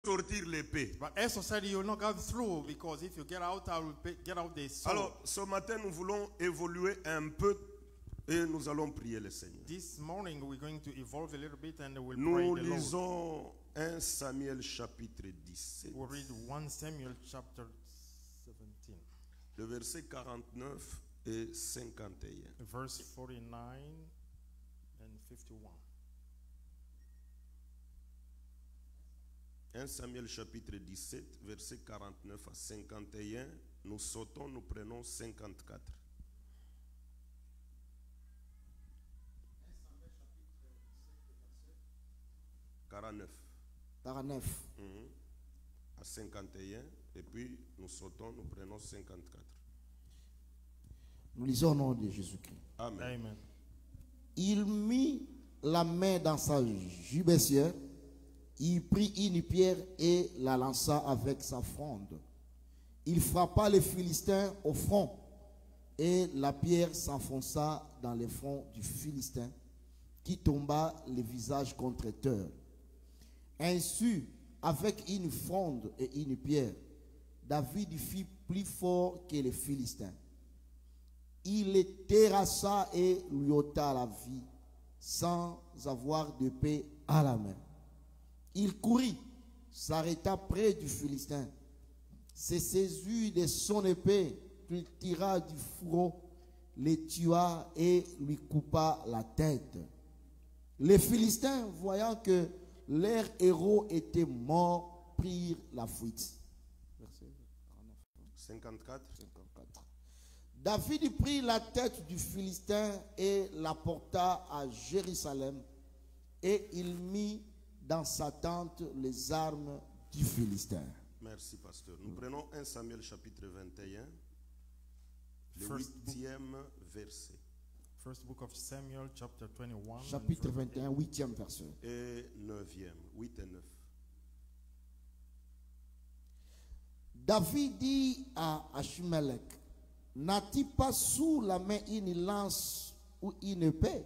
sortir l'épée. But Esau said, you will not go through, because if you get out, I will get out the sword. Alors, ce matin, nous voulons évoluer un peu et nous allons prier le Seigneur. This morning we're going to evolve a little bit and we'll Nous pray the Lord. lisons 1 Samuel chapitre 17, We'll read 1 Samuel chapter 17, le verset 49 et 51. verse 49 and 51. 1 Samuel chapitre 17, verset 49 à 51. Nous sautons, nous prenons 54. Quarante-neuf. 49. À 51, et puis nous sautons, nous prenons 54. Nous lisons au nom de Jésus-Christ. Amen. Amen. Il mit la main dans sa gibecière, il prit une pierre et la lança avec sa fronde. Il frappa les Philistins au front, et la pierre s'enfonça dans le front du Philistin, qui tomba le visage contre terre. Ainsi, avec une fronde et une pierre, David fit plus fort que les Philistins. Il les terrassa et lui ôta la vie, sans avoir d'épée à la main. Il courut, s'arrêta près du Philistin, se saisit de son épée, il tira du fourreau, le tua et lui coupa la tête. Les Philistins, voyant que leurs héros étaient morts, prirent la fuite. Verset 54. 54. David prit la tête du Philistin et la porta à Jérusalem, et il mit dans sa tente les armes du Philistin. Merci, pasteur. Nous prenons 1 Samuel chapitre 21, le First 8e verset. First book of Samuel, chapter 21. Chapitre 21, 8e verset. Et 9e, 8 et 9. David dit à Achimelech, n'as-tu pas sous la main une lance ou une épée?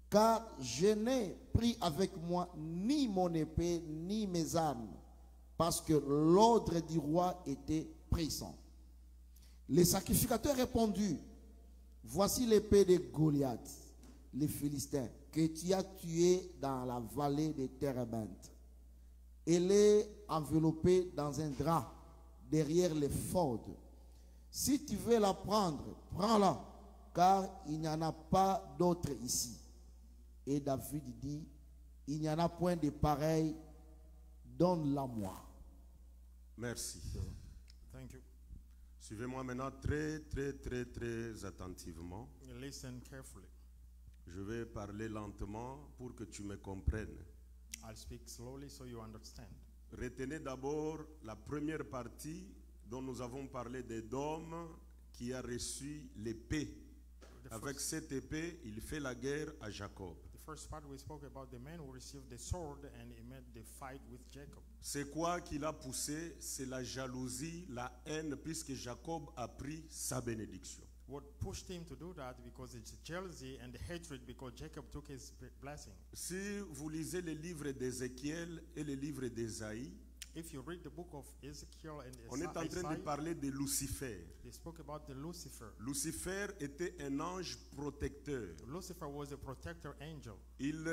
Car je n'ai pris avec moi ni mon épée ni mes armes, parce que l'ordre du roi était pressant. Les sacrificateurs répondirent, voici l'épée de Goliath, les Philistins, que tu as tué dans la vallée de Térébenthe. Elle est enveloppée dans un drap derrière les fordes. Si tu veux la prendre, prends-la, car il n'y en a pas d'autre ici. Et David dit, il n'y en a point de pareil, donne-la moi. Merci. Thank you. Suivez-moi maintenant très attentivement. Listen carefully. Je vais parler lentement pour que tu me comprennes. I'll speak slowly so you understand. Retenez d'abord la première partie dont nous avons parlé d'Édom qui a reçu l'épée. Avec cette épée, il fait la guerre à Jacob. The first part we spoke about the man who received the sword and he made the fight with Jacob. C'est quoi qui l'a poussé? C'est la jalousie, la haine, puisque Jacob a pris sa bénédiction. What pushed him to do that? Because it's jealousy and hatred, because Jacob took his blessing. Si vous lisez les livres d'Ézéchiel et les livres d'Ésaïe, If you read the book of Ezekiel and on est en train de Isaiah, parler de Lucifer. they spoke about the Lucifer. Lucifer était un ange protecteur. Lucifer was a protector angel. Il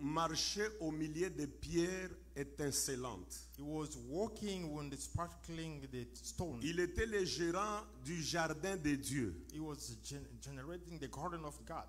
marchait au milieu de pierres étincelantes. He was walking when the sparkling the stone. Il était le gérant du jardin de Dieu. He was generating the garden of God.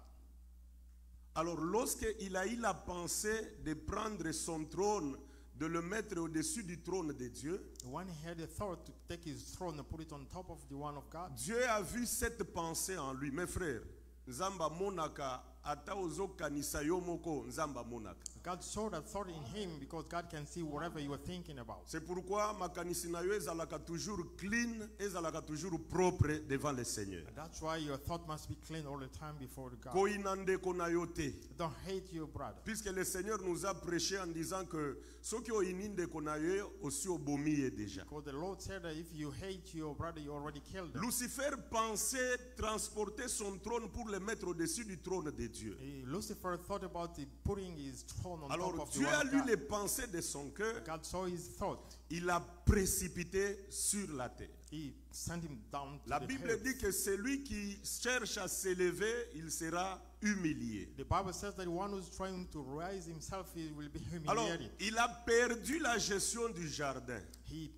Alors lorsqu'il a eu la pensée de prendre son trône, de le mettre au-dessus du trône de Dieu, When he had a thought to take his throne and put it on top of the one of God, Dieu a vu cette pensée en lui. Mes frères, Nzamba monaka ata ozokanisa yo moko Nzamba monaka. God saw that thought in him, because God can see whatever you are thinking about. C'est pourquoi makanisi na yo ezalaka toujours clean, ezalaka toujours propre devant le Seigneur. And that's why your thought must be clean all the time before God. Koina ndeko na yo te. Don't hate your brother. Puisque le Seigneur nous a prêché en disant que soki oyini ndeko na yo aussi obomi ye déjà. Because the Lord said that if you hate your brother, you already killed him. Lucifer pensait transporter son trône pour le mettre au-dessus du trône de Dieu. Lucifer thought about putting his throne on top Alors of the Dieu a one of lu God. les pensées de son cœur. God saw his thought. Il l'a précipité sur la terre. He sent him down to La the Bible earth. dit que celui qui cherche à s'élever, il sera humilié. The Bible says that one who's trying to rise himself, he will be Alors, humiliated. il a perdu la gestion du jardin. He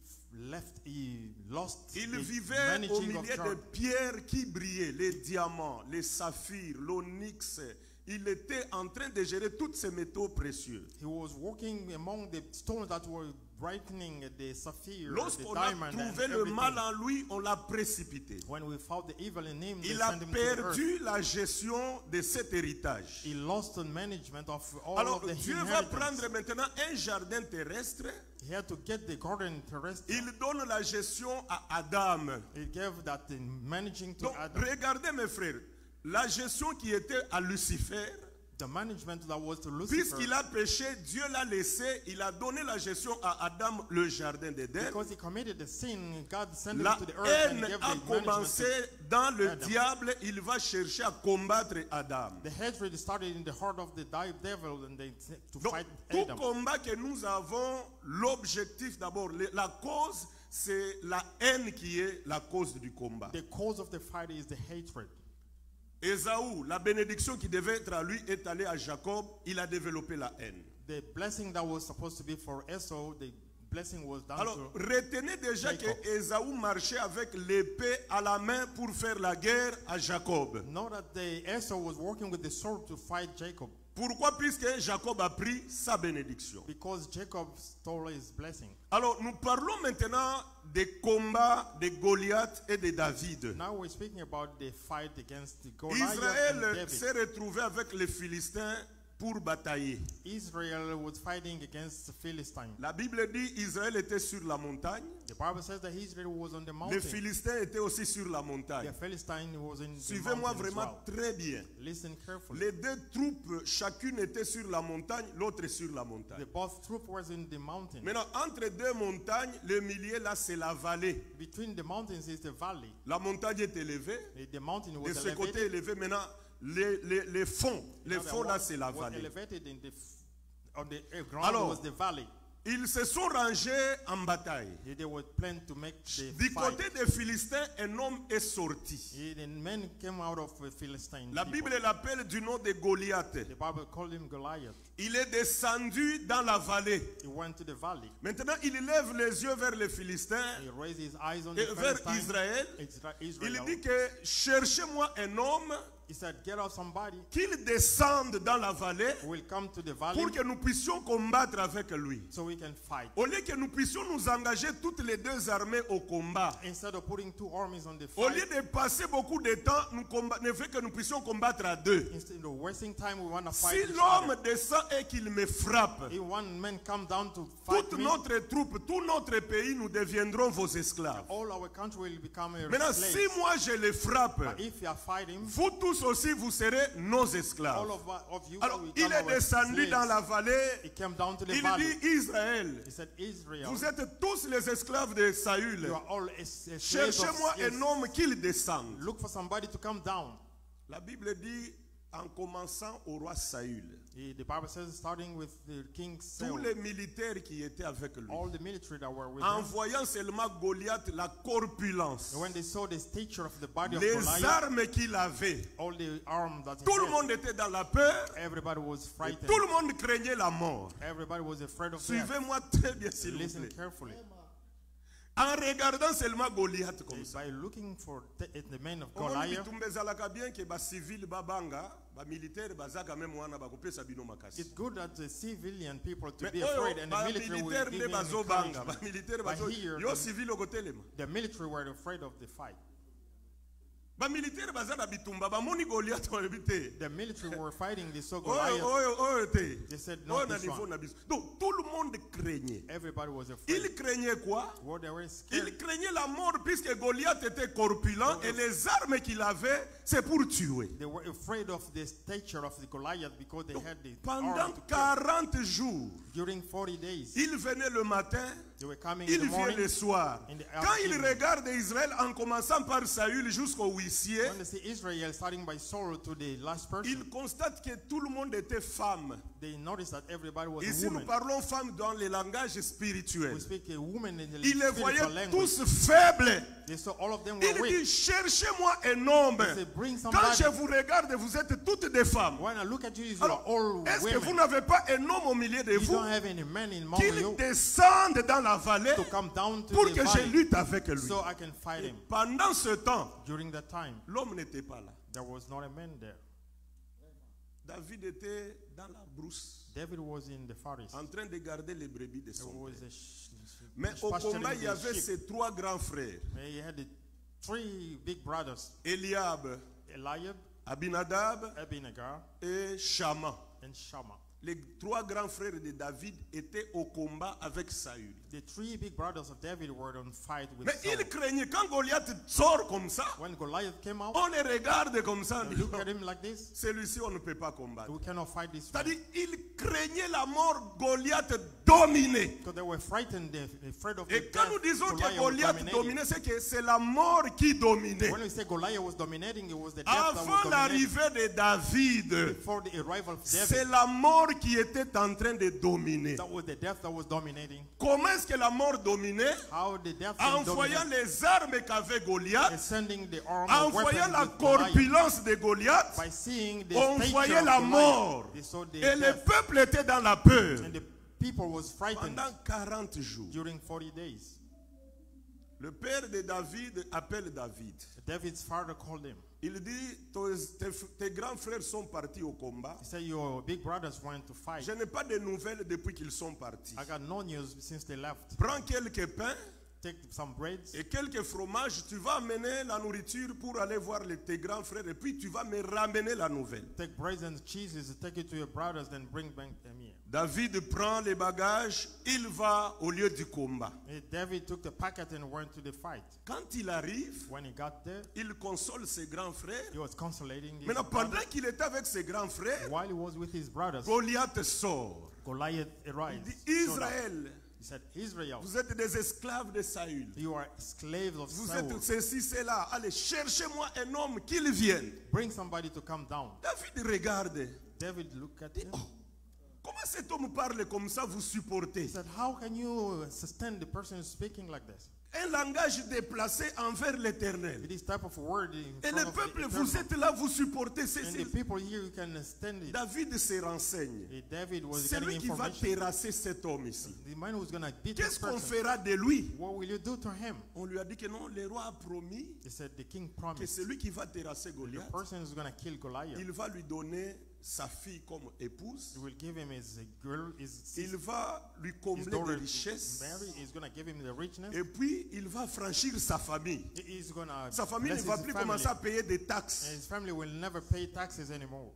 lost Il the vivait au managing of milieu des garden. pierres qui brillaient, les diamants, les saphirs, l'onyx. Il était en train de gérer tous ces métaux précieux. He was walking among the stones that were brightening the sapphire, the Lorsqu'on a diamond, and trouvé le everything. mal en lui, on l'a précipité. When we found the evil in him, they Il a sent him to the earth. perdu la gestion de cet héritage. He lost the management of all Alors of the Dieu va inheritance. prendre maintenant un jardin terrestre. He had to get the garden terrestrial. Il donne la gestion à Adam. He gave that the managing to Donc Adam. regardez mes frères, la gestion qui était à Lucifer, The management that was to Lucifer. puisqu'il a péché, Dieu l'a laissé, il a donné la gestion à Adam, le jardin d'Éden. Because he committed the sin, God sent him La to the earth and haine gave a the management commencé to dans le Adam. diable, il va chercher à combattre Adam. The hatred started in the heart of the devil and they to Donc, fight tout Adam. combat que nous avons, l'objectif d'abord, la cause, c'est la haine qui est la cause du combat. The cause of the fight is the hatred. Ésaü, la bénédiction qui devait être à lui est allée à Jacob, il a développé la haine. The blessing that was supposed to be for Esau, the blessing was down Alors, to retenez déjà Jacob. que Ésaü marchait avec l'épée à la main pour faire la guerre à Jacob. know that the Esau was working with the sword to fight Jacob Pourquoi? Puisque Jacob a pris sa bénédiction. because Jacob stole his blessing. Alors, nous parlons maintenant des combats de Goliath et de David. Now we're speaking about the fight against the Goliath and Israël s'est David. retrouvé avec les Philistins pour batailler. Israel was fighting against the Philistines. La Bible dit Israël était sur la montagne, The Bible says that Israel was on the les mountain. Philistins étaient aussi sur la The montagne. Philistine was in the Suivez-moi mountain as vraiment well. très bien. Listen carefully. Les deux troupes, chacune était sur la montagne, l'autre sur la montagne. The both troop was in the mountain. Maintenant, entre deux montagnes, le milieu là, c'est la vallée. Between the mountains is the valley. La montagne est élevée. The mountain De was ce côté elevated. élevé, maintenant, les fonds là, c'est la was vallée. elevated in the on the ground Alors, was the valley. Ils se sont rangés en bataille. They were planning to make the Du fight. côté des Philistins, un homme est sorti. The men came out of Philistine. La people. Bible l'appelle du nom de Goliath. The Bible called him Goliath. Il est descendu dans la vallée. He went to the valley. Maintenant, il lève les yeux vers les Philistins He raised his eyes on et the vers Philistines. Israël. Il Israel. dit que cherchez-moi un homme He said, get out somebody qu'il descende dans la vallée who will come to the valley pour que nous puissions combattre avec lui. so we can fight. Au lieu que nous puissions nous engager toutes les deux armées au combat, Instead of putting two armies on the au fight, lieu de passer beaucoup de temps, ne fait que nous puissions combattre à deux. instead of wasting time, we want to fight Si each l'homme other. descend et qu'il me frappe, If one man come down to fight toute me, notre troupe, tout notre pays, nous deviendrons vos esclaves. all our country will become a Maintenant, slave. si moi je le frappe, But if you are fighting, vous tous aussi, vous serez nos esclaves. all of you Alors, will il become est our descendu slaves. dans la vallée. He came down to the Il valley. dit, Israël, He said, Israel, vous êtes tous les esclaves de Saül. you are all slaves of Cherchez-moi yes. un homme qu'il descende. Look for somebody to come down. La Bible dit, en commençant au roi Saül, The Bible says, starting with the king tous Saul, les militaires qui étaient avec lui, all the military that were with en him, voyant seulement Goliath, la corpulence, when they saw the stature of the body of les Goliath, armes qu'il avait, all the arms that he tout le had, monde était dans la peur, everybody was et frightened. tout le monde craignait la mort. Everybody was afraid of death. Suivez-moi très bien, s'il vous Listen plaît. carefully. En regardant seulement Goliath comme ça. By looking for the men of Omoni Goliath, bitumba ezalaka bien ke ba civil babanga, ba militaire bazaka même wana bakopesa bino makasi. it's good that the civilian people to Mais be oyo afraid and the ba military will militaire give nde him bazobanga, ba encouragement. militaire But bazo here, yo civil okotelema. the military were afraid of the fight. Ba militaire baza na bitumba bamoni Goliath balobi te. The military were fighting the so Oyo Goliath. oyo te. They said, no, Oyo na this niveau one. na biso. Donc tout le monde craignait. Everybody was afraid. Il craignait quoi? What they were scared. Il craignait la mort puisque Goliath était corpulent et les armes qu'il avait, c'est pour tuer. They were afraid of the stature of the Goliath because they had the Pendant arm to kill. 40 jours, During 40 days, il venait le matin, They were coming in Il the vient morning. le soir. In the Quand il afternoon. regarde Israël en commençant par Saül jusqu'au huissier, When they see Israel starting by Saul to the last person, il constate que tout le monde était femme. they noticed that everybody was Ici, a nous woman. parlons femmes dans le langage spirituel. We speak a woman in the Il les voyait spiritual language. tous faibles. They saw all of them were Il weak. dit, cherchez-moi un homme. He said, bring Quand somebody. je vous regarde, vous êtes toutes des femmes. When I look at you, you Alors, are all est-ce que vous women. n'avez pas un homme au milieu de You vous don't have any men in among qu'il you descende dans la vallée to come down to pour the que je valley lutte avec lui? so I can fight him. Pendant ce temps, During that time, l'homme n'était pas là. there was not a man there. David était dans la brousse, David was in the forest. en train de garder les brebis de There son was père. a Mais au pasturing combat, il y the avait sheep. ses trois grands frères, He had the three big brothers, Eliab, Eliab, Abinadab Abinagar, et Shama. and Shammah. Les trois grands frères de David étaient au combat avec Saül. The three big brothers of David were on fight with Mais Saul. il craignait, quand Goliath sort comme ça, When Goliath came out, on les regarde comme ça, on dit, look at him like this. celui-ci on ne peut pas combattre. We cannot fight this man. C'est-à-dire, il craignait la mort, Goliath dominé. Because they were frightened, they're afraid of the Et quand nous death. disons que Goliath was Goliath dominating. dominait, c'est que c'est la mort qui dominait. When we say Goliath was dominating, it was the death that Avant was dominating. l'arrivée de David, Before the arrival of c'est David, la mort qui était en train de dominer. that was the death that was dominating. Comment est-ce que la mort dominait? How the death En was voyant dominating. les armes qu'avait Goliath, Sending the arm en of voyant la weapons with Goliath. corpulence de Goliath, By seeing the on stature voyait of la Goliath, mort. they saw the Et le death. peuple était dans la peur. And the people was frightened Pendant 40 jours, during 40 days. le père de David appelle David. David's father called him. Il dit, tes grands frères sont partis au combat. He said, your big brothers went to fight. Je n'ai pas de nouvelles depuis qu'ils sont partis. I got no news since they left. Prends quelques pains Take some breads et quelques fromages. Tu vas amener la nourriture pour aller voir tes grands frères. Et puis tu vas me ramener la nouvelle. take breads and cheeses, take it to your brothers, then bring back them here. David prend les bagages. Il va au lieu du combat. And David took the packet and went to the fight. Quand il arrive, When he got there, il console ses grands frères. he was consolating his Maintenant, pendant brothers. qu'il était avec ses grands frères, While he was with his brothers, Goliath sort. Goliath Il arrived. dit, showed up. Israël, He said, Israel, vous êtes des esclaves de Saül. you are slaves of Vous Saul. êtes ceci, cela. Allez, cherchez-moi un homme qu'il vienne. Bring somebody to come down. David regarde. David looked at him. Oh, comment cet homme parle comme ça, vous supportez? He said, how can you sustain the person who's speaking like this? Un langage déplacé envers l'éternel. With this type of word in Et front le of peuple, the vous eternal. êtes là, vous supportez. And the people here, you can stand it. David se renseigne. David was C'est getting lui qui va information. terrasser cet homme ici. The man who's going to beat Qu'est-ce this qu'on person. fera de lui? What will you do to him? On lui a dit que non, le roi a promis He said, the king que promised. celui qui va terrasser The Goliath, person who's going to kill Goliath, il va lui donner sa fille comme épouse. he will give him his girl, his Il va lui combler daughter des richesses. Mary. He's going to give him the richness. Et puis, il va franchir sa famille. He's going to Sa famille ne bless va his plus family. commencer à payer des taxes. And his family will never pay taxes anymore.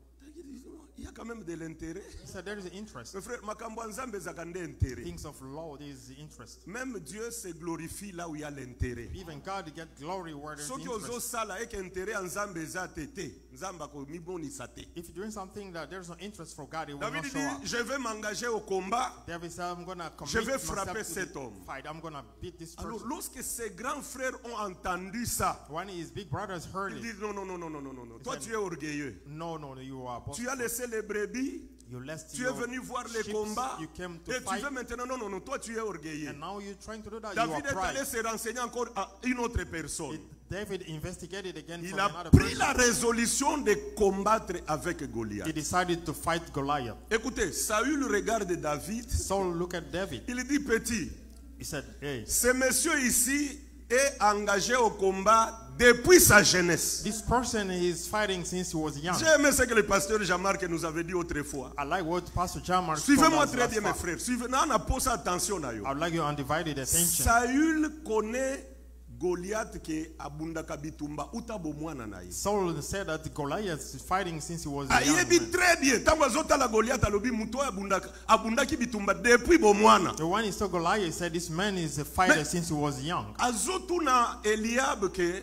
Il y a quand même de l'intérêt. He said, there is interest. Mes frères, makambo ya Nzambe ezalaka nde intérêt. Things of law, there is interest. Même Dieu se glorifie là où il y a l'intérêt. Even God get glory where there's Soki interest. ozosala eke intérêt ya Nzambe eza te te, Nzambe akomibonisa te. If you're doing something that there's no interest for God, it will David not show dit, up. je vais m'engager au combat. David said, I'm going to Je vais commit frapper myself to cet the homme. fight. I'm going to beat this Alors, person. lorsque ses grands frères ont entendu ça, When his big brothers heard ils it, disent non, non, non, non, non, non, non, non. Toi, said, tu es orgueilleux. no, you are Tu as laissé les brebis. You left Tu es your venu voir les sheep, combats. you came to Et tu fight, veux maintenant, non, non, non, toi, tu es orgueilleux. and now you're trying to do that. David You est are allé pride. se renseigner encore à une autre personne. David investigated again Il from a another pris person. la résolution de combattre avec He Goliath. decided to fight Goliath. Écoutez, Saül regarde David. Saul looked at David. Il dit, petit, He said, hey, ce monsieur ici est engagé au combat depuis sa jeunesse. this person is fighting since he was young. J'ai aimé ce que le pasteur Jean-Marc nous avait dit autrefois. I like what Pastor Jamark told Suivez-moi us très last bien, mes time. frères. Suivez, non, on pose attention à eux. I would like your undivided attention. Saül connaît Goliath ke abundaka bitumba utabo mwana na ye. Saul said that Goliath is fighting since he was a Il young dit man. très bien. Tango azotala Goliath alobi muto abundaki bitumba depuis bo mwana. The one he saw Goliath, he said this man is a fighter Mais- since he was young. Azotuna Eliab ke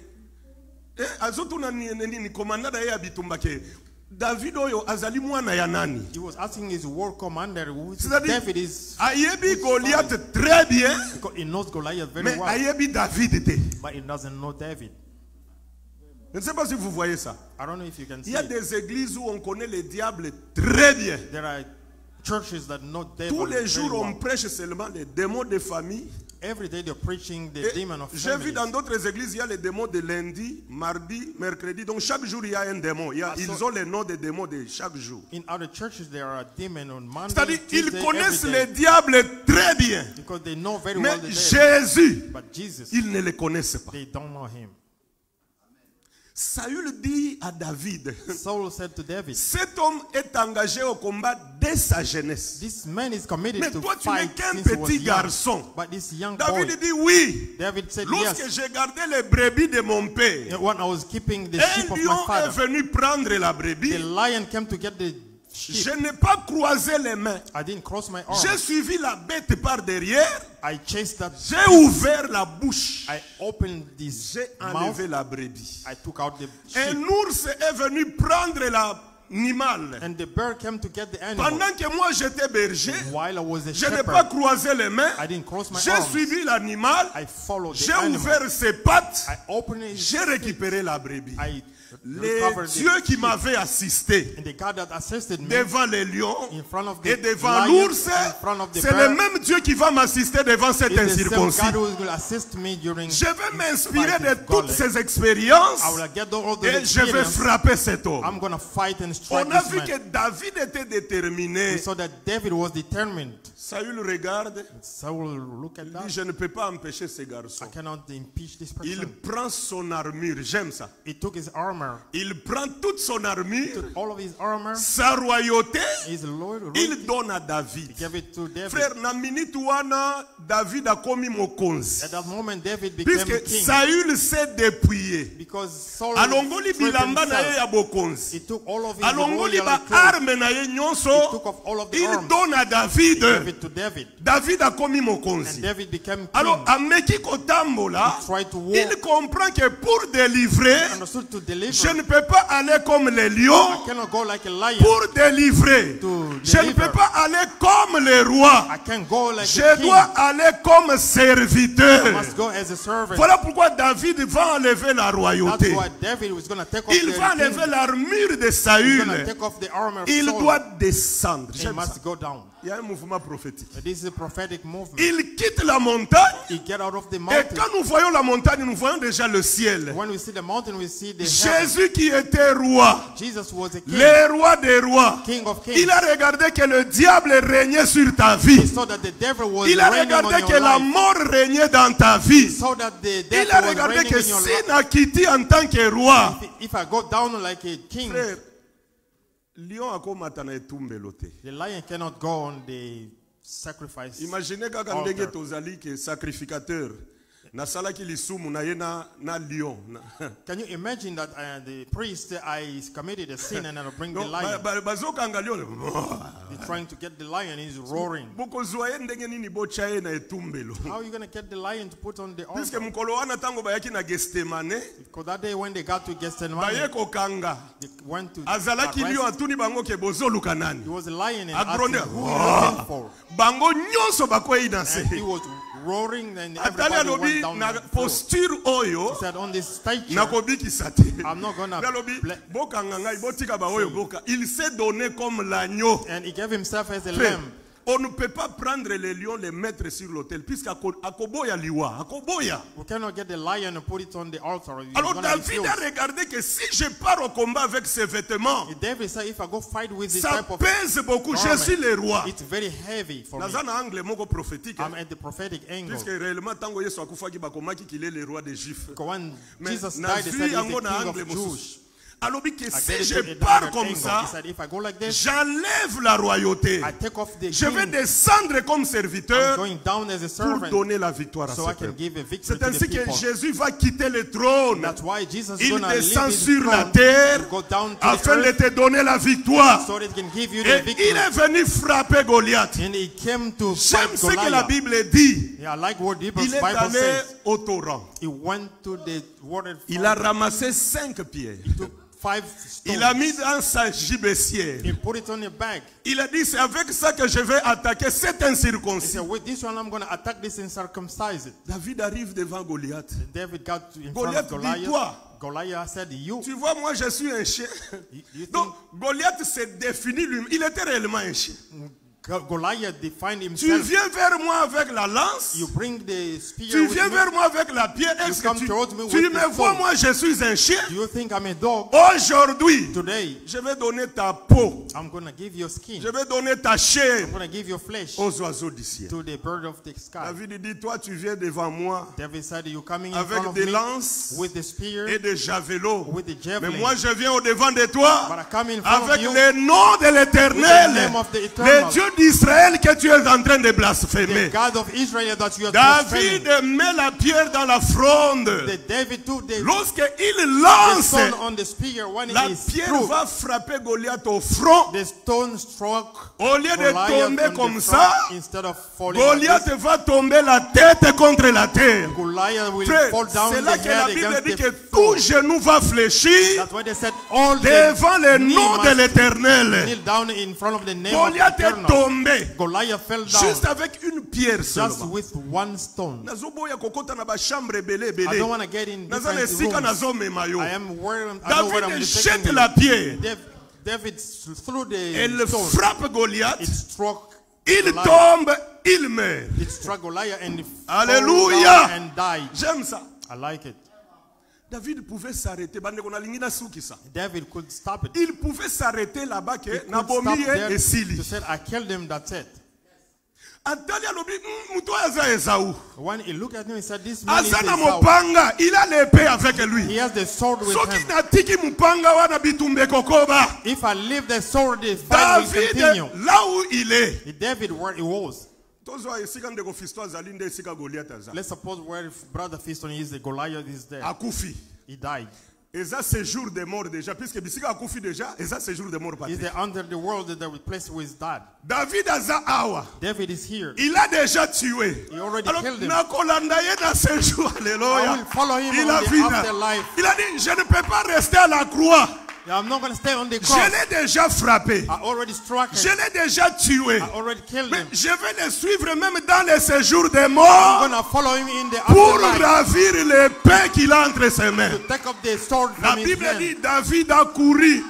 azotuna ni komanda da ye bitumba ke David oyo azali mwana ya nani? He was asking his war commander, who C'est-à-dire, David is, ayebi Goliath très bien, because he knows Goliath very mais well, ayebi David te. but he doesn't know David. Je ne sais pas si vous voyez ça. I don't know if you can Il see y a it. des églises où on connaît le diable très bien. There are churches that know devil Tous les very jours, on well. prêche seulement les démons de famille. Every day they're preaching the Et demon of j'ai vu families. dans d'autres églises, il y a les démons de lundi, mardi, mercredi. Donc chaque jour, il y a un démon. Ils ont les noms des démons de chaque jour. In other churches there are demons on Monday, C'est-à-dire, ils Tuesday, connaissent every le day, diable très bien. because they know very Mais well the devil. Jésus, But Jesus, ils ne le connaissent pas. they don't know him. Saül dit à David, Saul said to David, cet homme est engagé au combat dès sa jeunesse. this man is committed Mais to toi, tu n'es fight qu'un since he was petit young. garçon. But this young David boy, dit oui. David said Lorsque yes. j'ai gardé les brebis de mon père, When I was keeping the sheep un of my lion est father, venu prendre la the brebis. lion came to get the sheep. Je n'ai pas croisé les mains. I didn't cross my arm. J'ai suivi la bête par derrière. I chased that. J'ai ouvert la bouche. I opened this J'ai mouth. enlevé la brebis. I took out the Un sheep. ours est venu prendre l'animal. And the bear came to get the animal. Pendant que moi j'étais berger, While I was a je n'ai pas shepherd, croisé les mains. I didn't cross my J'ai arms. suivi l'animal. I followed the J'ai animal. ouvert ses pattes. I opened his J'ai récupéré la brebis. I Les recovered dieux the qui sheep. m'avaient assisté And the God that assisted me devant les lions in front of the et devant lion, l'ours, in front of the c'est bear, le même Dieu qui va m'assister devant cet is the same incirconcis. God who will assist me during Je vais m'inspirer de fighting toutes Goliath. ces expériences I will get all the et je vais experience. frapper cet homme. I'm going to fight and strike On a this vu man. que David était déterminé. We saw that David was determined. Saül regarde, Saul look at il that. dit, je ne peux pas empêcher ce garçon. I cannot impeach this Il person. prend son armure, j'aime ça. He took his armor, Il prend toute son armure, all of his armor, sa royauté, his Lord, il donne à David. he gave it to David. Frère, na minute wana David a commis mokonzi. At that moment, David became Puisque king Saül s'est dépouillé. because Saul Alongoli stripped bilamba na ye himself. ya bokonzi. He took all of his Alongoli royal ba clothes. arme na ye He nyonso. took off all of the Il arms. donne à He David. gave it to David. David a commis And mokonzi. David became king. Alors, ameki kotambola, He tried to walk. il comprend que pour délivrer, He understood to deliver. je ne peux pas aller comme les lions. I cannot go like a lion. Pour délivrer, To je ne deliver. peux pas aller comme les rois. I can't go like a Je king. dois aller comme I serviteur. must go as a servant. Voilà pourquoi David va enlever la That's royauté. why David was going to take off Il the va king. enlever l'armure de He's going to Saül. take off the armor of Il Saul. doit descendre. He J'aime ça. must go down. Il y a un mouvement prophétique. This is a prophetic movement. Il quitte la montagne. He get out of the Et mountain. quand nous voyons la montagne, nous voyons déjà le ciel. When we see the mountain, we see the heaven. Jésus qui était roi, Jesus was a king, le roi des rois. king of kings. Il a regardé que le diable régnait sur ta He vie. saw that the devil was Il a reigning on regardé your que la life. mort régnait dans ta vie. He saw that the Il a devil was regardé reigning que in your si life. Nakiti en tant que roi, If I go down like a king, frère, lion akomata na etumbelo te. the lion cannot go on the sacrifice. Imaginez kaka altar. ndenge tozali ke sacrificateur nasalaki lisumu na ye na lion. Can you imagine that the priest, I committed a sin and I bring the Donc, lion. bazokanga lion. He's trying to get the lion, he's roaring. Bokozwa ye ndenge nini bocha ye na etumbelo. How are you going to get the lion to put on the Puisque altar? mukolo wana tango bayaki na Gestemane, Because that day when they got to baye Gethsemane, kokanga. they went to Azalaki arrest. lion atuni bango ke bozoluka nani. He was a lion and Agronde. asked him, who are you looking for? Bango nyonso bakwei na se. And he was roaring and Atali everybody alobi went down na on the floor. posture oyo He said, on this stature, nakobikisa te. I'm not going Alobi to... bokanga ngai botika ba oyo boka. Il s'est donné comme l'agneau. And he gave himself as a Frère, lamb. on ne peut pas prendre les lions, les mettre sur l'autel, puisqu'akoboya liwa, akoboya. We cannot get the lion and put it on the altar. He's Alors gonna David refuse. a regardé que si je pars au combat avec ces vêtements, David said, if I go fight with this ça type of pèse beaucoup. Je garment, suis le roi. it's very heavy for me. Naza na angle moko prophétique. I'm at the prophetic angle. Puisque réellement tango Yesu akufaki bakomaki qu'il est le roi des Juifs. Because when Mais Jesus died, they said nazwi he's the yango na king angle of mosusu. Jews. Alors que I si get it je to a pars different comme angle. ça, He said, if I go like this, j'enlève la royauté. I take off the Je vais king. descendre comme I'm serviteur going down as a pour servant donner la victoire à so ce I can peuple. give a victory C'est to the ainsi que people. Jésus va quitter le trône. That's why Jesus is Il going to leave descend his sur la throne terre to go down to the afin de earth te donner la victoire. so that he can give you the Et victory. il est venu frapper Goliath. And he came to J'aime fight ce que la Goliath. Bible dit. Yeah, I like what the Il est Bible allé says. au torrent. He went to the water Il a fountain. ramassé 5 pierres. He took 5 Il a stones. mis dans sa gibecière. He put it on a bag. Il a dit, c'est avec ça que je vais attaquer cet He incirconcis. said, with this one, I'm going to attack this and circumcise it. David arrive devant Goliath. David got in Goliath front of dit, Goliath. toi. Goliath said, you. Tu vois, moi je suis un chien. You Donc Goliath s'est défini lui-même. Il était réellement un chien. Goliath defined Tu himself. viens vers moi avec la lance. You bring the spear Tu with viens you. vers moi avec la pierre. Est-ce come que towards me tu with me the vois, sword. moi je suis un chien? Do you think I'm a dog? Aujourd'hui, Today, je vais donner ta peau. I'm going to give you skin. Je vais donner ta chair I'm going to give you flesh aux oiseaux du ciel. to the bird of the sky. David dit, toi tu viens devant moi David said, you coming in avec front of des me lances with the spear, et des javelots. with the Mais javelin. moi je viens au devant de toi But I come in front avec of you le nom de with the l'Éternel, name of the le eternal, Dieu d'Israël que tu es en train de the blasphémer. God of Israel that you are David blaspheming. met la pierre dans la fronde. David took the Lorsqu'il lance, stone on the spear. When la it is pierre through, va frapper Goliath au front. the stone struck Au lieu de Goliath tomber on the comme front ça, instead of falling like Goliath this. va tomber la tête contre la terre. Goliath will Frère, fall down c'est the là que la head Bible against dit the que floor. tout genou va fléchir That's why they said all devant le the knee nom de must l'Éternel. kneel down in front of the name of the Goliath est eternal. tombé Goliath fell down juste avec une pierre just seulement. with one stone. Nazoboya kokota na ba chambre ebele I ebele. don't want to get in Naza different nesika rooms. nazomema yo. I am where I know where I'm David taking jette you. la pierre. David threw the Elle stone. frappe Goliath. It struck Il Goliath. tombe, il meurt. It struck Goliath and he fell Alléluia. down and died. J'aime ça. I like it. David pouvait s'arrêter. Bandeko na lingi na suki sa. David could stop it. Il pouvait s'arrêter là-bas que He na could stop bomi there ye esili. to say, I killed him, that's it. Atali alobi muto aza Esaú. When he looked at him, he said, this man is Aza na Esau. mopanga, il a l'épée avec He lui. has the sword with Soki him. natiki mupanga wana bitumbe kokoba. If I leave the sword, the fight will David continue. là où il est. David, where he was. Tozwa esika ndeko Fisto azali nde esika Goliath aza. Let's suppose where brother Fiston is, the Goliath is there. Akufi. He died. Eza séjour de mort déjà puisque bisika akufi déjà, eza séjour de mort He's Patrick. there under the world that the place where his dad. David aza awa. David is here. Il a déjà tué. He already Alors, killed him. nakolanda ye na séjour. I Alléluia. will follow him Il on a the vu. afterlife. Il a dit, je ne peux pas rester à la croix. I'm not going to stay on the Je cross. l'ai déjà frappé. I already struck Je him. l'ai déjà tué. I already killed Mais him. je vais le suivre même dans les séjours des I'm morts going to follow him in the pour afterlife ravir l'épée qu'il a entre ses mains. to take up the sword La from his Bible hand. dit David a couru.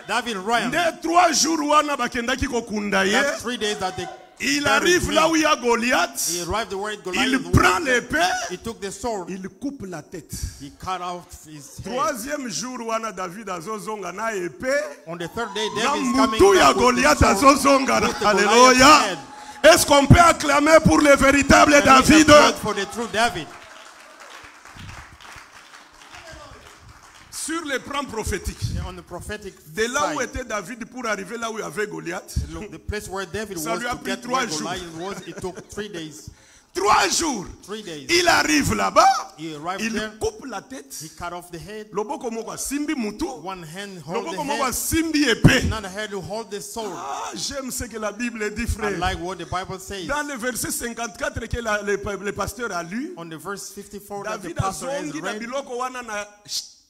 David ran. Nde 3 jours wana bakendaki kokunda ye. That's 3 days that they Il buried arrive him. là où il y a Goliath. He arrived where Il Goliath prend was. l'épée. He took the sword. Il coupe la tête. He cut off his head. 3e jour wana David azozonga na épée. On the 3rd day, Na David is coming mutu ya back with the Goliath sword. azozonga. with the Alléluia. Goliath's head. Est-ce qu'on peut acclamer pour le véritable And we David? applaud for the true David. Sur le plan prophétique. On the prophetic De là où side, était David pour arriver là où il y avait Goliath. look, the place where David Ça was lui a to pris get 3 where jours. Goliath was, it took 3 days. 3 jours. 3 days. Il arrive là-bas. He arrived Il there. coupe la tête. He cut off the head. Loboko moko simbi mutu. One hand hold the Loboko moko head. simbi épée. Another hand to hold the sword. Ah, j'aime ce que la Bible dit, I frère. like what the Bible says. Dans le verset 54 que le pasteur a lu, On the verse 54 that the David pastor has azongi na read, biloko wana na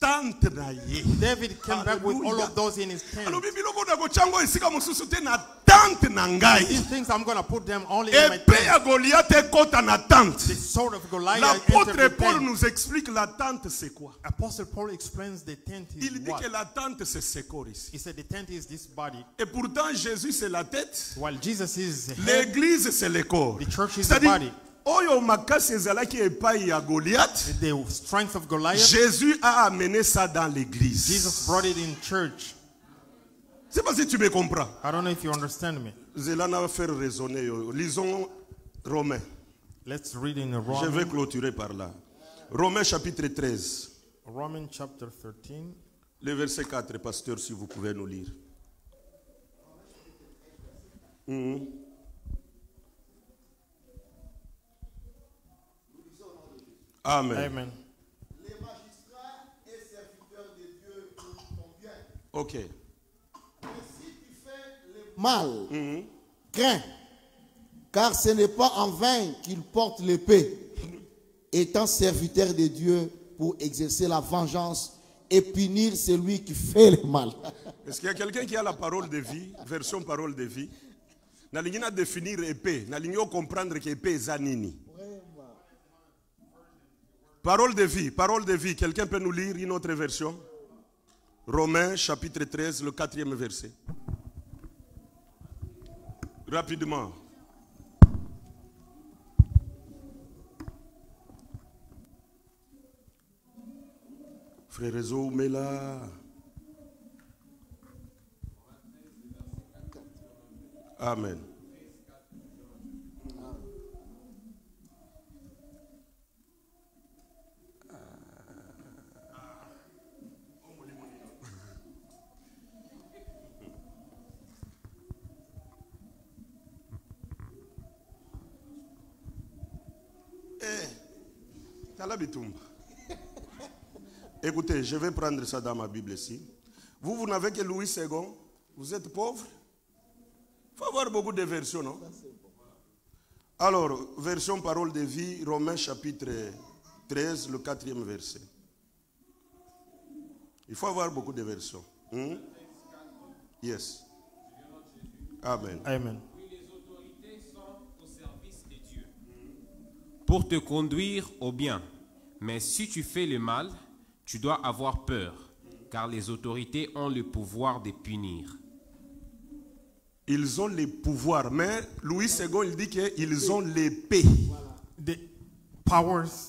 tante na ye. David came back with all Hallelujah. of those in his tent. Alobi biloko na kochango esika mosusu te na tante na ngai. These things I'm going to put them only in my Épée tent. ya Goliath ekota na tante. The sword of Goliath L'apôtre entered the Paul tent. nous explique la tente c'est quoi. Apostle Paul explains the tent is Il dit what? que la tente c'est ce corps ici. He said the tent is this body, Et pourtant Jésus c'est la tête. while Jesus is the head. L'église c'est le corps. The church is the C'est-à-dire body. oyo makasi ezalaki epai ya Goliath. The strength of Goliath, Jésus a amené ça dans l'église. Jesus brought it in church. C'est pas si tu me comprends. I don't know if you understand me. Zelana va faire raisonner. Lisons Romains. Let's read in Je vais Romans, clôturer par là. Romains chapitre 13. Romans chapter 13. Le verset 4, pasteur, si vous pouvez nous lire. Amen. Amen. Les magistrats et serviteurs de Dieu pour ton bien. Ok. Mais si tu fais le mal, crains, car ce n'est pas en vain qu'il porte l'épée, étant serviteur de Dieu pour exercer la vengeance, et punir celui qui fait le mal. Est-ce qu'il y a quelqu'un qui a la parole de vie, version parole de vie? Nalingi na définir épée, nalingi comprendre que épée est nini. Parole de vie. Quelqu'un peut nous lire une autre version? Romains chapitre 13, le 4e verset. Rapidement. Frère Réseau, mais là. Amen. Écoutez, je vais prendre ça dans ma Bible ici. Vous n'avez que Louis II. Vous êtes pauvre. Il faut avoir beaucoup de versions, non? Alors, version parole de vie, Romains chapitre 13, le 4e verset. Il faut avoir beaucoup de versions. Yes. Amen. Amen. Pour te conduire au bien. Mais si tu fais le mal, tu dois avoir peur, car les autorités ont le pouvoir de punir. Ils ont le pouvoir, mais Louis II, il dit qu'ils ont l'épée. The powers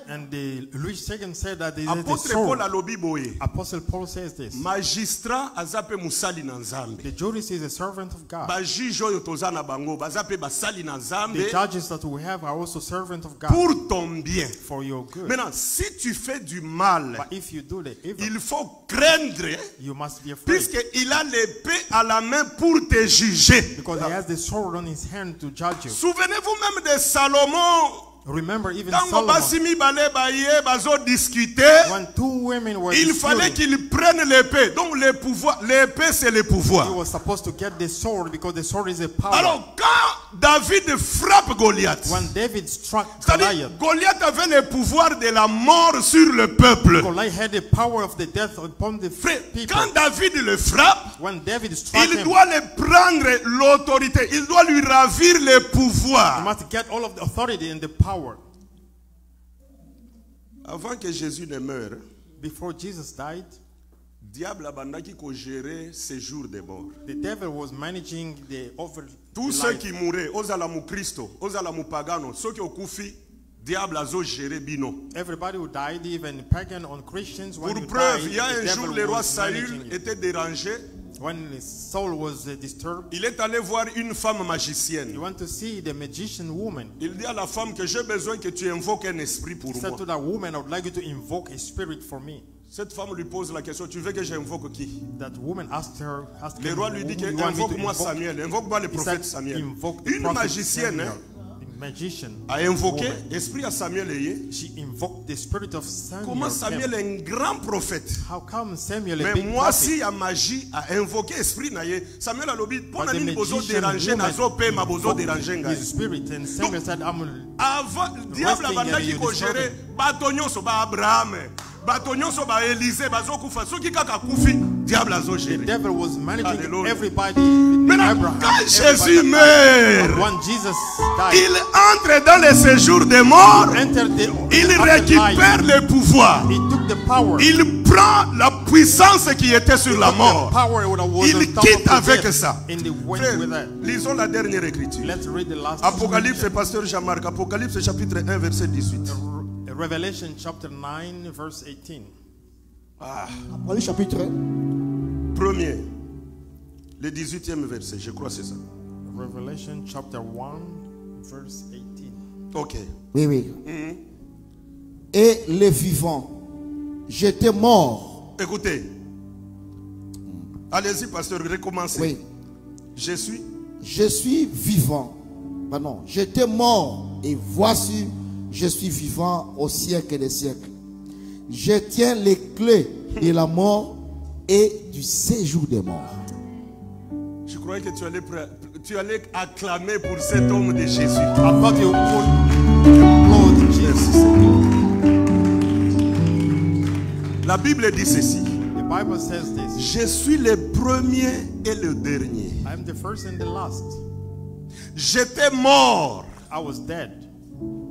and the Louis II said that they had the Apôtre Paul sword. alobi boye. Apostle Paul says this. Magistrat azape musali na nzambe. The jury is a servant of God. Ba juge oyo toza na bango bazape basali na The nzambe judges that we have are also servants of God pour ton bien. for your good. Maintenant, si tu fais du mal, But if you do the evil, il faut craindre you must be afraid. puisqu'il a l'épée à la main pour te juger. Because he has the sword on his hand to judge you. Souvenez-vous même de Salomon. Remember, even Quand Solomon, basimi bale baye bazo discuter, when two women were il fallait disputing, qu'il prenne l'épée. Donc l'épée c'est le he pouvoir. was supposed to get the sword because the sword is a power. Alors quand David frappe Goliath, When David struck c'est-à-dire Goliath, Goliath avait le pouvoir de la mort sur le peuple. Goliath had the power of the death upon the Frère, people. quand David le frappe, When David struck il him, doit le prendre l'autorité, il doit lui ravir le you pouvoir. must get all of the authority and the power. Avant que Jésus ne meure, Before Jesus died, diable abandaki ko gérer ses jours de mort. the devil was managing the over Tous ceux life. qui mouraient, ozala mu Christo, ozala mu pagano, ceux qui okufi, diable azo gérer bino. Everybody who died, even pagan on Christians, when Pour you preuve, died, il y a the un jour devil le roi was Saül managing you. était dérangé. When his soul was disturbed, Il est allé voir une femme he magicienne. went to see the magician woman. Il dit à la femme que j'ai besoin que tu invoques un esprit pour He said moi. to that woman, I would like you to invoke a spirit for me. Cette femme lui pose la question, tu veux que j'invoque qui? That woman asked Le him, roi lui dit "Who do you want me to invoque-moi invoke?" Samuel, invoque-moi le He prophète said, Samuel. "Invoke the Une prophet magicienne Samuel." The magician a invoqué, woman, esprit à Samuel ayé. she invoked the spirit of Samuel. Comment Samuel est un grand prophète? How come Samuel, a Mais big moi prophet, si a magie a invoqué esprit na ye. Samuel a lobi but pona the nini bozo magician déranger woman nazo pe ma bozo invoked déranger ngai. his spirit, and Samuel said, I'm Avant diable Resting abandaki and you ko disturb gérer bato nyonso ba Abraham, bato nyonso ba Élisée bazo kufa. Soki kaka kufi diable azo the gérer. devil was managing Hallelujah. everybody. Maintenant, Abraham, quand everybody Jésus that died. meurt, When Jesus died, il entre dans le séjour des morts, entered the il afterlife. récupère le pouvoir. He took the power. Il prend la puissance qui était sur la mort. Power that was Il on top quitte of the avec death, ça. and they went Frère, with that. lisons la dernière écriture. Let's read the last Apocalypse, pasteur Jean-Marc, Apocalypse chapitre 1, verset 18. Revelation chapter 9 verse 18. Apocalypse chapitre 1. Premier, le 18e verset, je crois que c'est ça. Revelation chapter 1 verse 18. Ok. Oui, oui. Et les vivants, j'étais mort. Écoutez. Allez-y, pasteur, recommencez. Oui. Je suis vivant. Pardon, j'étais mort et voici, je suis vivant au siècle des siècles. Je tiens les clés de la mort et du séjour des morts. Je croyais que tu allais acclamer pour cet homme de Jésus. I thought you would applaud Jesus. La Bible dit ceci. The Bible says this. Je suis le premier et le dernier. I am the first and the last. J'étais mort. I was dead.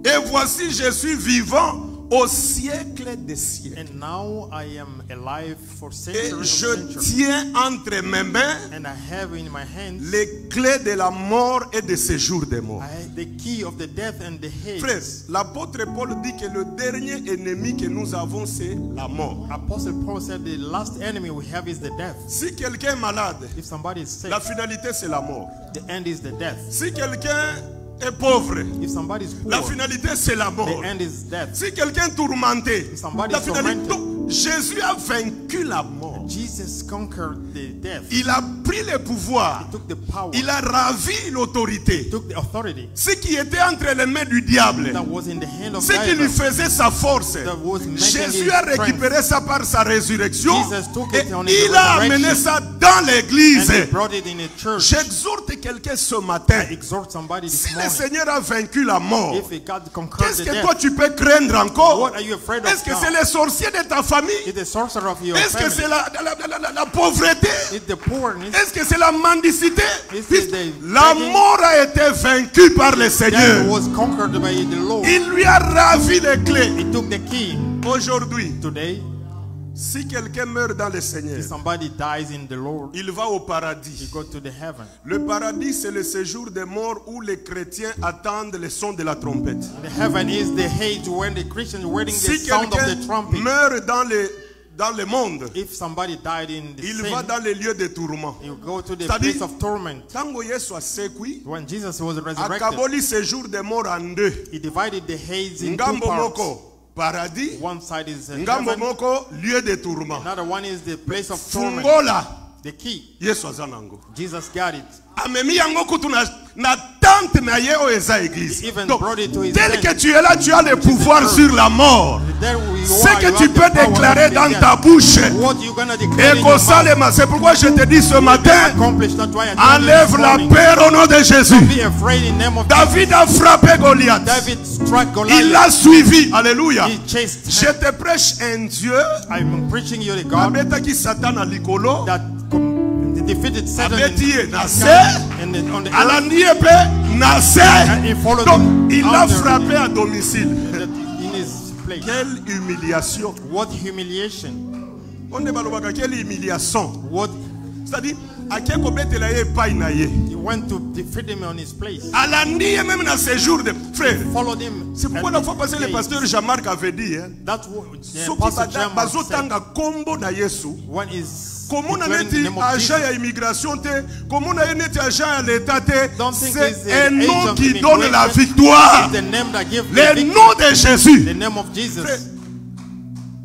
Et voici, je suis vivant au siècle des siècles. And now I am alive for Et centuries of je centuries. tiens entre mes mains And I have in my hands les clés de la mort et de ce jour des morts. the key of the death and the Frères, Hades. l'apôtre Paul dit que le dernier ennemi que nous avons, c'est la mort. Apostle Paul said the last enemy we have is the death. Si quelqu'un est malade, If somebody is sick, la finalité c'est la mort. the end is the death. Si quelqu'un est pauvre, If somebody is poor, la finalité c'est la mort. the end is death. Si quelqu'un est tourmenté, Somebody la is finalité. tormented. Donc, Jésus a vaincu la mort. Jesus conquered the death. Il a pris le pouvoir. He took the power. Il a ravi l'autorité. He took the authority Ce qui était entre les mains du diable, that was in the hand of ce qui lui Diablo. faisait sa force, That was making Jésus his a récupéré ça par sa résurrection Jesus took et it on his il a amené resurrection. ça dans l'église. And he brought it in a church. J'exhorte quelqu'un ce matin. I exhort somebody this Si le morning. Seigneur a vaincu la mort, If God conquered qu'est-ce the que death, toi tu peux craindre encore? what are you afraid of Est-ce que now? c'est les sorciers de ta famille? Is the sorcerer of your Est-ce que family? c'est la pauvreté? Is the poorness? Est-ce que c'est la mendicité? Is Puisque it the la begging? mort a été vaincue par le Death Seigneur. was conquered by the Lord. Il lui a ravi les clés. He took the key. Aujourd'hui, Today, si quelqu'un meurt dans le Seigneur, if somebody dies in the Lord, il va au he paradis. go to the heaven. Le paradis, c'est le séjour des morts où les chrétiens attendent le son de la trompette. The heaven is the age when the Christians are waiting the Si sound of the quelqu'un trumpet. meurt dans le monde, If somebody died in the il sin, va dans les lieux de tourment. he will go to the C'est-à-dire- place of torment. Tango Yesu asekwi, When Jesus was resurrected, akaboli séjour des morts en deux. he divided the Hades in two Ngambo parts. moko, paradis. One side is Ngambo heaven, moko, lieu de tourment. another one is the place of torment. Fungola, The key, Yesu aza nango. Jesus got it. Amemi yango kutu na tente na ye oyo eza église. He even Donc, brought it to his tel tent. que tu es là, tu as le pouvoir sur la mort. There you Ce are, que you tu have the peux power déclarer of the dans death. ta bouche. What you gonna declare in Et your mouth? Salema, c'est pourquoi je te dis ce matin, Accomplish, that's why I tell you enlève this la morning, peur au nom de Jésus. be afraid in the name of David a frappé Goliath. David struck Il Goliath. l'a suivi. Alléluia. He chased Je him. te prêche un Dieu. I'm preaching you the God Abetaki Satan à likolo. that defeated Satan Abeti ye in, na se. on the earth. Alandi pe na se. And he followed Donc, him il out l'a there frappé à domicile. in his place. Quelle humiliation. What humiliation. On ne balobaka quelle humiliation. What C'est-à-dire, ake kobetela ye epai na ye. he went to defeat him on his place. Alandi ye même na séjour de frère. Followed him. C'est pourquoi la fois passée le pasteur Jean-Marc avait dit, hein, That's what the soki Apostle John said. bazotanga kombo na Yesu, When is komona declaring the neti name of agent Jesus. ya immigration te, komona ye neti agent ya l'état te, Don't think c'est it's the un nom agent of qui donne la immigration. victoire. It's the name that gives the Le victory. nom de Jésus. The name of Jesus.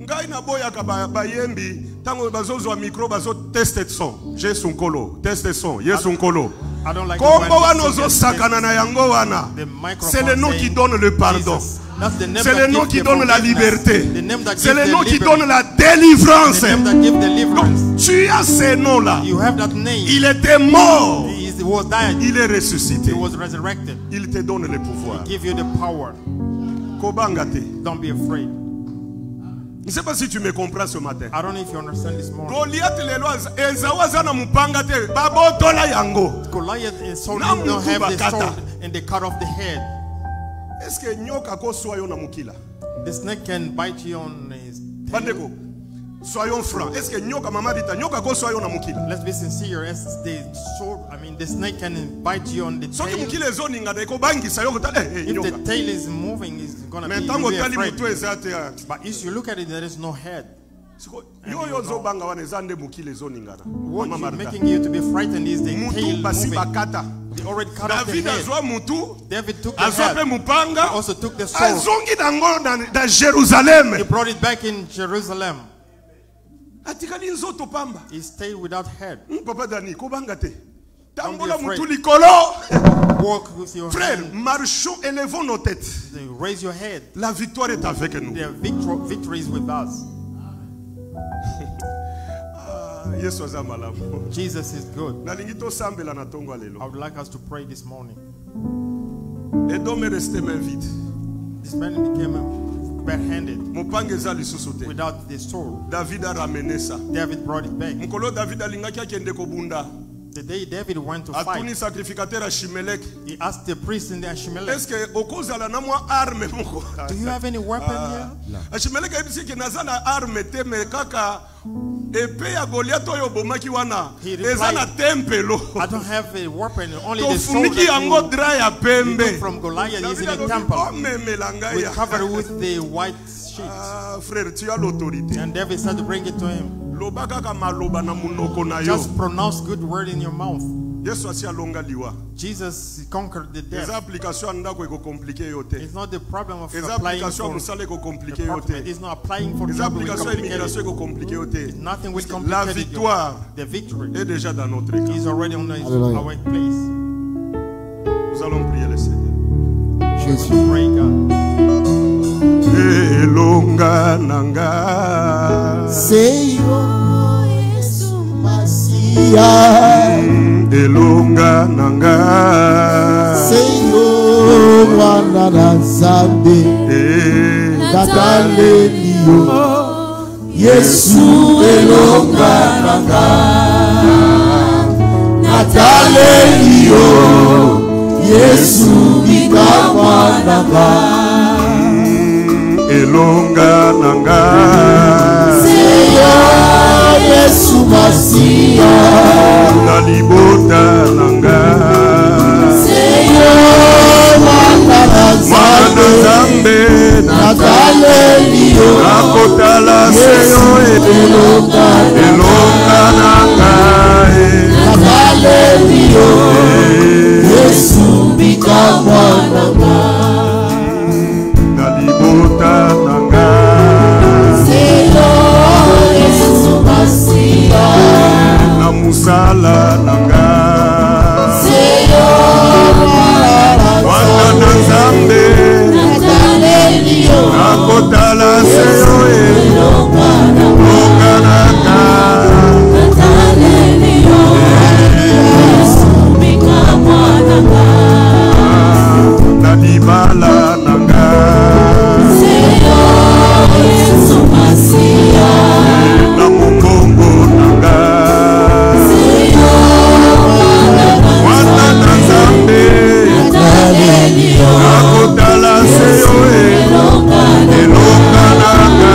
Ngai naboyaka bayembi tango bazozwa micro bazoteste son Yesu nkolo teste son Yesu nkolo I don't like kombo when wana the singers ozosakana na yango wana. the microphone C'est le nom qui saying donne le pardon. Jesus. That's the name C'est that le nom gives qui the donne la forgiveness. liberté. The name that C'est gives le the nom qui liberty. donne la délivrance. The name that gives deliverance. Donc tu as ce nom-là. You have that name. Il était mort. He was died. Il est ressuscité. He was resurrected. Il te donne le pouvoir. Give you the power. Kobangate. Don't be afraid. Je ne sais pas si tu me comprends ce matin. I don't know if you understand this morning. Goliath lelo ezawaza na mupanga te babotola yango. Goliath is so Na don't have mutu the bakata. sword and they cut off the head. Est-ce que nyoka ko soyo na mukila? The snake can bite you on his tail. Bandeko. Soyons francs. Est-ce que nyoka mama dita nyoka ko soyo na mukila? Let's be sincere. As the sword, the snake can bite you on the Soki tail. mukile zoni ngada ko bangisa yo kotale If nyoka. the tail is moving, it's gonna be, Mais you'll tango be tali afraid. mutu ezate. But if you look at it, there is no head. Yo yo zo banga wana ezande mukile zoni ngada. What Mama is Martha. making you to be frightened is the Mutu tail basi moving. bakata. They already cut off the David head. azwa mutu. David took the Azwa pe head. mupanga. He also took the sword. Azongi nango na Jerusalem. He brought it back in Jerusalem. Atikali nzoto pamba. He stayed without head. Papa Dani kobanga te. Don't be Tambola afraid. mutu likolo. Walk with your Frère, hand. marchons, élevons nos têtes. Raise your head. La victoire est avec nous. The victory is with us. Yesu aza malamu. Jesus is good. Nalingi tosambela na tongo I lelo. would like us to pray this morning. Et donc me rester main vide. This man became barehanded, Mopanga eza lisusu te. without the sword. David a ramené ça. David brought it back. Mokolo David alingaki akende kobunda. The day David went to Atuni fight, sacrificateur Achimelech. he asked the priest in the Achimelech, Est-ce que okozala na mwa arme moko? do you have any weapon here? Achimelech ayebisi ke naza na arme te me kaka epée ya Goliath oyo bomaki wana He replied, eza na tempelo. I don't have a weapon, only the sword Tofuniki yango that dra ya you pembe. took from Goliath is in David the alobi, temple. "Omemela ngai We ya." covered with the white sheet. Ah, frère, tu as l'autorité. And David said to bring it to him. Loba kaka maloba na munoko na yo. Just pronounce good word in your mouth. Yesu asi alonga liwa. Jesus conquered the Eza death. application ya ndako eko compliqué yo te. It's not the problem of Eza applying application ya for mosala eko the compliqué yo problem. te. It's not applying for Eza job will application ya complicate immigration it. eko compliqué yo te. Nothing will La complicate it. victoire The victory est déjà dans notre cas. is already on Hallelujah. our place. Nous allons prier le Seigneur. Jésus. Pray God. Elonga nanga. Seyo Yesu Masia. Elonga nanga. Seyo mwana na Nzambe. Nataleliyo. Yesu elonga nanga. Nataleliyo. Yesu bikama nanga. Elonga nanga. Seyo Yesu Masia. Nalibota nanga. Seyo mwana na Mwana Nzambe. Nataleliyo. Nakotala seyo elonga nanga. Nataleliyo. Yesu bikama nanga. Nalibota nanga. Seyo Yesu Masia. Na musala nanga. Seyo Mwana na Nzambe. Nataleliyo. Nakotala seyo elonga nanga. Nalibala nanga. Na mukongo nanga. Mwana na Nzambe. Nakotala seyo elonga nanga.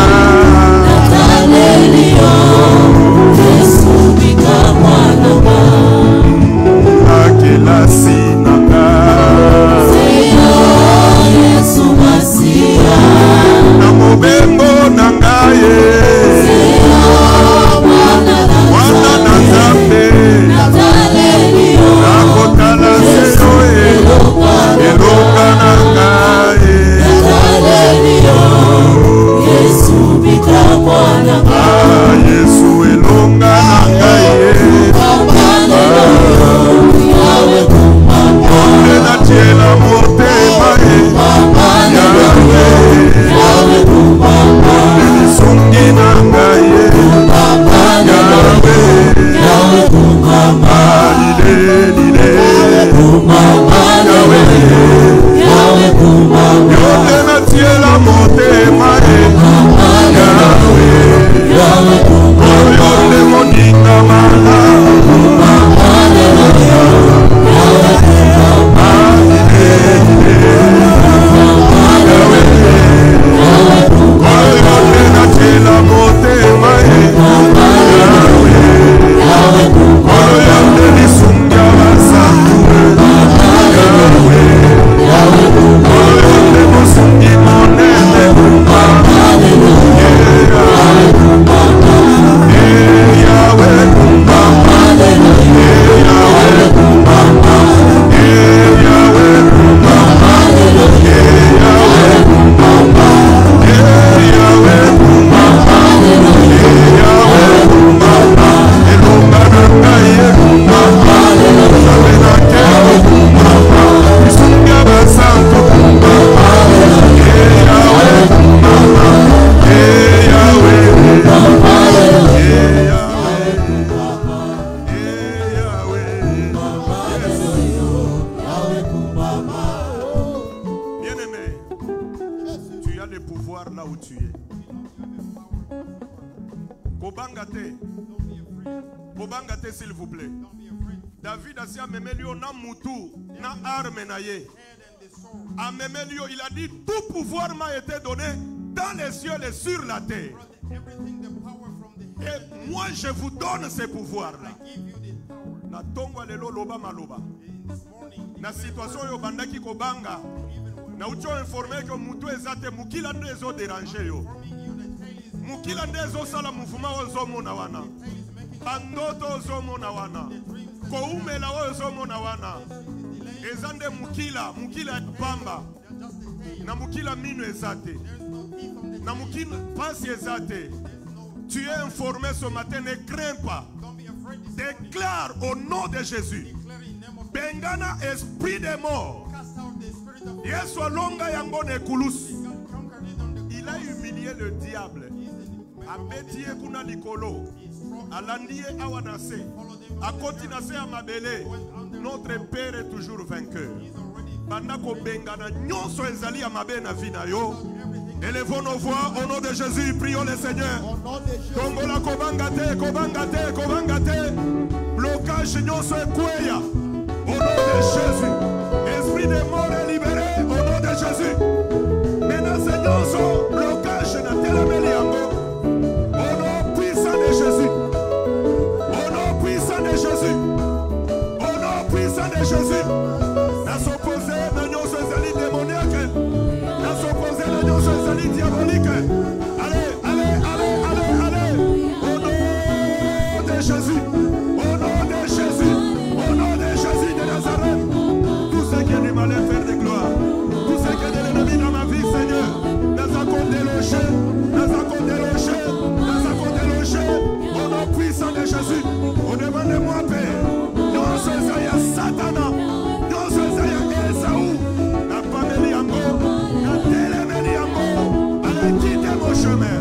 Akelasi nanga. Na mobembo nanga ye. Mwana na Nzambe. Nakotala seyo elonga nanga ye. Ah, Yesu elonga nanga ye. Onde natiela motema ye. Yahweh. Tu as le pouvoir là où tu es. Kobangate. Kobangate, s'il vous plaît. David a dit à Memelio na mutu na arme na ye. À Memelio, il a dit tout pouvoir m'a été donné dans les cieux et sur la terre. Et moi je vous donne ces pouvoirs là. Na tongo lelo loba maloba. Na situation yo bandaki kobanga. Na ucho informé que mutu ezate mukila ndezo déranger yo. Mukila ndezo sala mouvement ozomona wana. Bandoto ozomona wana. Koumela ozomona wana. Ezande mukila pamba. Na mukila mino ezate. Na mukila pasi ezate. Tu es informé ce matin, ne crains pas. Déclare au nom de Jésus. Bengana esprit de mort. Yesu alonga yango ne kulus. Il a humilié le diable. Abetie kuna likolo. Alandie awanase. Akoti nase amabele. Notre Père est toujours vainqueur. Bandako bengana nyonso ezali amabe na vina yo. Élevons nos voix au nom de Jésus, prions le Seigneur. Kongola kobangate, kobangate, kobangate. Blocage nyonso ekweya. Au nom de Jésus. Esprit de mort est libéré au nom de Jésus. Maintenant c'est nyonso blocage na telemeli yango. Au nom puissant de Jésus. Au nom puissant de Jésus. Au nom puissant de Jésus. Na s'opposer na nyonso ezali démoniaque. Na s'opposer na nyonso ezali diabolique. Allez, allez, allez, allez, allez. Au nom de Jésus. Au nom de Jésus. Au nom de Jésus de Nazareth. Tout ce qui est du malheur, faire de gloire. Tout ce qui est de l'ennemi dans ma vie, Seigneur. Nous avons délogé. Nous avons délogé. Nous avons délogé. Au nom puissant de Jésus. Au devant de moi, Père. Nous sommes à Satan. Nous sommes à Esaou. La famille Yango. La télémélie Yango. Allez, quittez mon chemin.